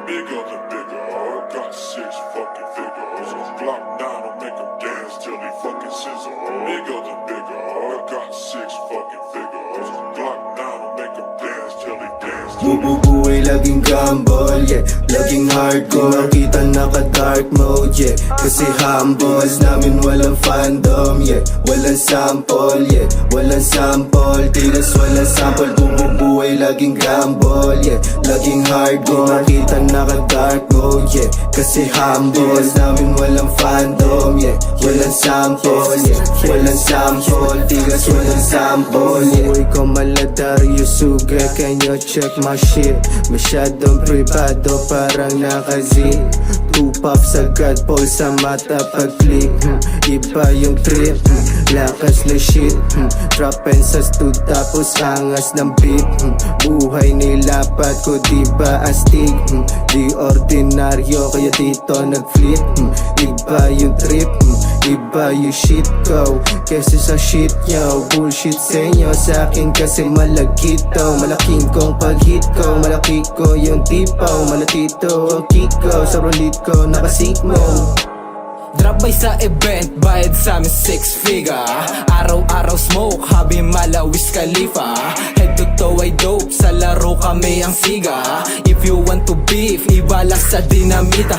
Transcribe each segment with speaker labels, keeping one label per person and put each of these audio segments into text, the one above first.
Speaker 1: bigger than bigger. Got 6 fucking figures. Glock 9 will make 'em dance till they fucking scissor. Bigger than bigger. Got 6 fucking figures. Glock 9 will make 'em dance till they dance.
Speaker 2: Bububuhay laging gamble, yeah. Laging hardcore, kita naka-dark mode, yeah. Kasi humble, namin walang fandom, yeah. Walang sample, yeah. Walang sample, tilas walang sample. Bububuhay laging gamble, yeah. Laging hardcore, kita naka-dark mode, yeah. Kasi humble, namin walang fandom, yeah. Walang sample, yeah. Walang sample, tilas walang sample, yeah. Uy ko maladaryo suga, can you check my shit? Masyadong privado, parang naka-zip. 2 puffs agad, Paul sa mata pag-click. Iba yung trip, lakas na shit. Drop and sa stud tapos angas ng beat. Buhay nilapat ko di ba astig. Di ordinaryo kaya dito nag-flip. Iba yung trip, iba yung shit ko kesa sa shit nyo. Bullshit sa inyo, sa akin kasi malagit to. Malaking kong pag-hit ko, malaki ko yung tipo. Malatito ang kick ko, sa rolit ko nakasigmo.
Speaker 3: Drop by sa event, bayad sa amin 6 figure. Araw-araw smoke, habi malawis Khalifa. Head to toe ay dope, sa laro kami ang siga. If you want to beef, ibala sa dinamita.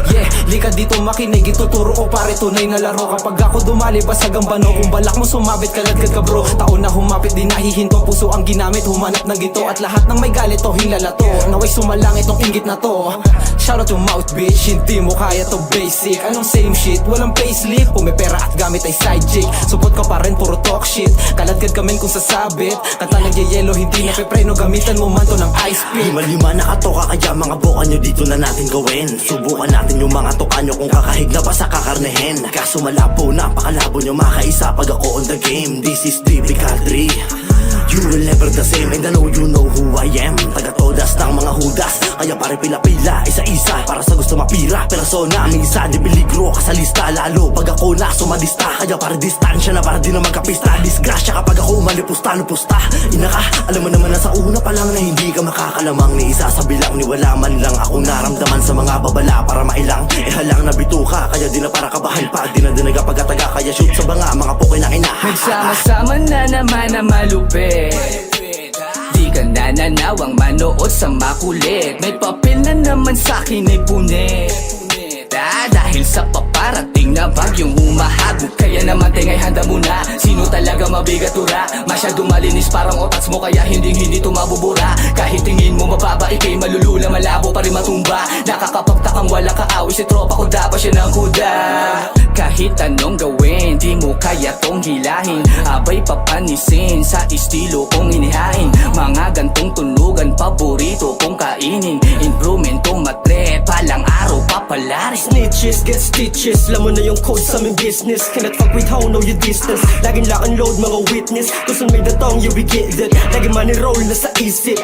Speaker 3: Yeah, lika dito makinig, ituturo ko pare tunay na laro. Kapag ako dumali pa sa gambano, kung balak mo sumabit kalagad ka bro. Taon na humapit, di nahihinto, puso ang ginamit. Humanap ng gito at lahat ng may galit to hilala to. Naway sumalangit tong inggit na to. Shout out to mouth bitch, hindi mo kaya to basic. Anong same shit, walang payslip. Kung may pera at gamit ay side chick, support ka pa rin, puro talk shit. Kaladkad kamen kung sasabit, kanta nagyayelo, hindi na pepreno. Gamitan mo man to ng ice pick.
Speaker 4: Lima-lima nakatoka, kaya mga boka nyo dito na natin gawin. Subukan natin yung mga toka nyo kung kakahig na ba sa kakarnehin. Kaso malabo, napakalabo nyo makaisa pag ako on the game. This is typical 3. You will never the same, and I know you know who I am. Taga-todas ng mga hudas, kaya pare pila-pila, isa-isa para sa gusto mapira. Persona, minsan di peligro ka sa lista. Lalo pag ako na sumadista, kaya pare distansya na para di na magkapista. Disgrasya kapag ako umalipusta-lupusta. Inaka, alam mo naman na sa una pa lang na hindi ka makakalamang. Ni isa sa bilang, ni wala man lang akong naramdaman sa mga babala para mailang. Halang na bituka, kaya di na para kabahan pa. Di na dinaga pagkataga, kaya shoot sa banga, mga pokoy na ina.
Speaker 3: Nagsama-sama na naman na malupit. Di ka na nanawang manood sa makulit. May papel na naman sa'kin ay punit. Dahil sa paparating na bagyong humahagod, kaya naman tingay handa muna. Sino talaga mabigat ura? Masyadong malinis parang otats mo, kaya hindi tumabubura. Kahit tingin mo mababa, ikay malulula, malabo pa rin matumba. Nakakapagtakang walang kaawi, si tropa ko dapat siya ng kuda. Kahit anong gawin, di mo kaya tong hilahin. Abay papanisin sa estilo kong inihain. Mga gantong tunugan, paborito kong kainin. Improvement tong matre, palang araw papalarin.
Speaker 4: Snitches get stitches, alam mo na yung code sa aming business. Cannot fuck with how know your distance. Laging lock and load mga witness, cause may datong you we get that. Laging money roll na sa isip.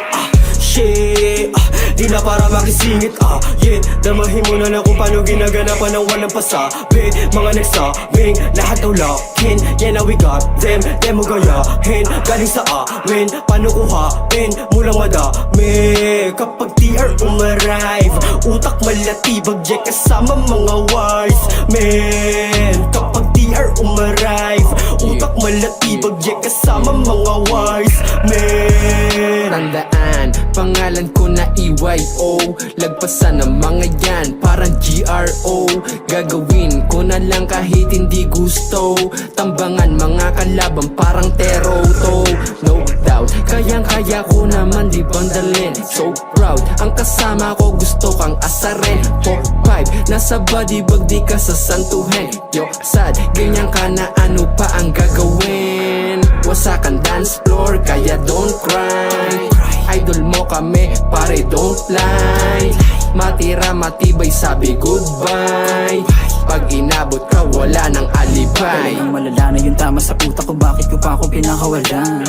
Speaker 4: Shit, di na para makisingit. Yeah, damahin mo na lang kung paano ginaganapan ng walang pasabi. Mga nagsabing lahat daw lakin, yeah now we got them. Demo gayahin, galing sa amin. Paano kuhain, mulang madami. Kapag TR umarive, utak malatibag, yeah, kasama mga wise men. Kapag TR umarive, utak malatibag, yeah, kasama mga wise men.
Speaker 3: Tandaan, pangalan ko na EYO. Lagpasan ng mga yan, parang GRO. Gagawin ko na lang kahit hindi gusto. Tambangan mga kalaban, parang teroto. No doubt, kayang-kaya ko naman di bandalin. So proud, ang kasama ko gusto kang asarin. 4-5, nasa body bag di ka sasantuhin. Yo, sad, ganyan ka na ano pa ang gagawin. Wasakan dance floor, kaya don't cry. Idol mo kami, pare don't lie. Matira matibay, sabi goodbye. Pag inabot ka, wala nang alibay.
Speaker 5: Talagang malala na yung tama sa utak ko, bakit ko pa ako pinakawalan?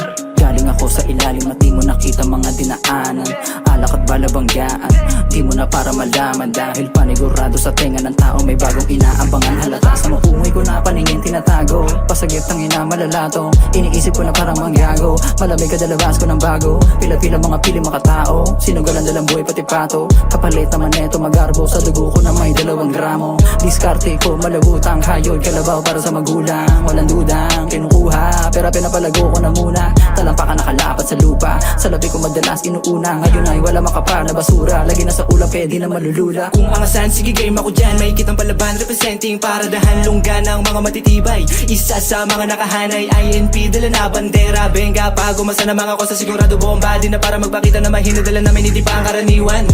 Speaker 3: Galing ako sa ilalim at di mo nakita mga dinaanan. Alak at balabanggaan, di mo na para malaman. Dahil panigurado sa tenga ng tao may bagong inaabangan. Halata sa mapungoy ko na paningin tinatago. Pasagip ng ina malalato, iniisip ko na parang mangyago. Malamig kadalabas ko ng bago, pila-pila mga pili makatao. Sinugalan dalang buhay pati pato, kapalit naman neto magarbo. Sa dugo ko na may 2 gramo. Diskarte ko malabutang hayod, kalabaw para sa magulang. Walang dudang kinukuha, pero pinapalago ko na muna. Talampakan nakalapat sa lupa, sa labi ko madalas inuuna. Ngayon ay wala makapal na basura, lagi na sa ulap eh di na malulula.
Speaker 4: Kung angasan, sige game ako dyan. May kitang palaban, representing paradahan lungga ng mga matitibay. Isa sa mga nakahanay, INP, dala na bandera. Benga pa, gumasa na mga kosa, sigurado bomba. Di na para magpakita na mahinadala namin, hindi pa ang karaniwan.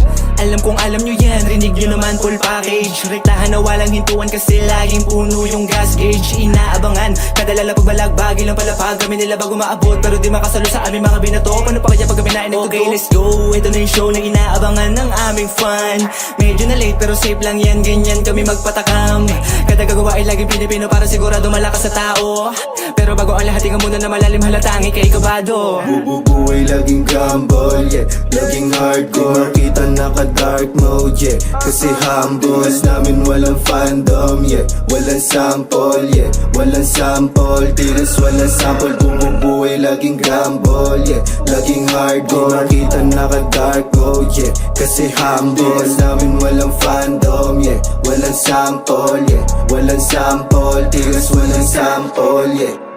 Speaker 4: Alam kong alam nyo yan, rinig nyo naman full package. Rektahan na walang hintuan kasi laging puno yung gas gauge. Inaabangan, kadalala pagbalagbag, ilang palapag kami nila bago maabot. Pero di makasalo sa aming mga binato. Paano pa kaya pag kami na okay, let's go. Ito na yung show na inaabangan ng aming fan. Medyo na late pero safe lang yan, ganyan kami magpatakam. Kada gagawa ay laging Pilipino para sigurado malakas sa tao. Pero bago ang lahat, ikaw muna na malalim halatang ikay kabado.
Speaker 2: Bubuhay laging gamble, yeah. Laging hardcore, kita naka-dark mode, yeah. Kasi humble, namin walang fandom, yeah. Walang sample, yeah. Walang sample, tiras walang sample. Bubuhay laging gamble, yeah. Laging hardcore, kita naka-dark mode, yeah. Kasi humble, namin walang fandom, yeah. Walang sample, yeah. Walang sample, tiras walang sample, yeah.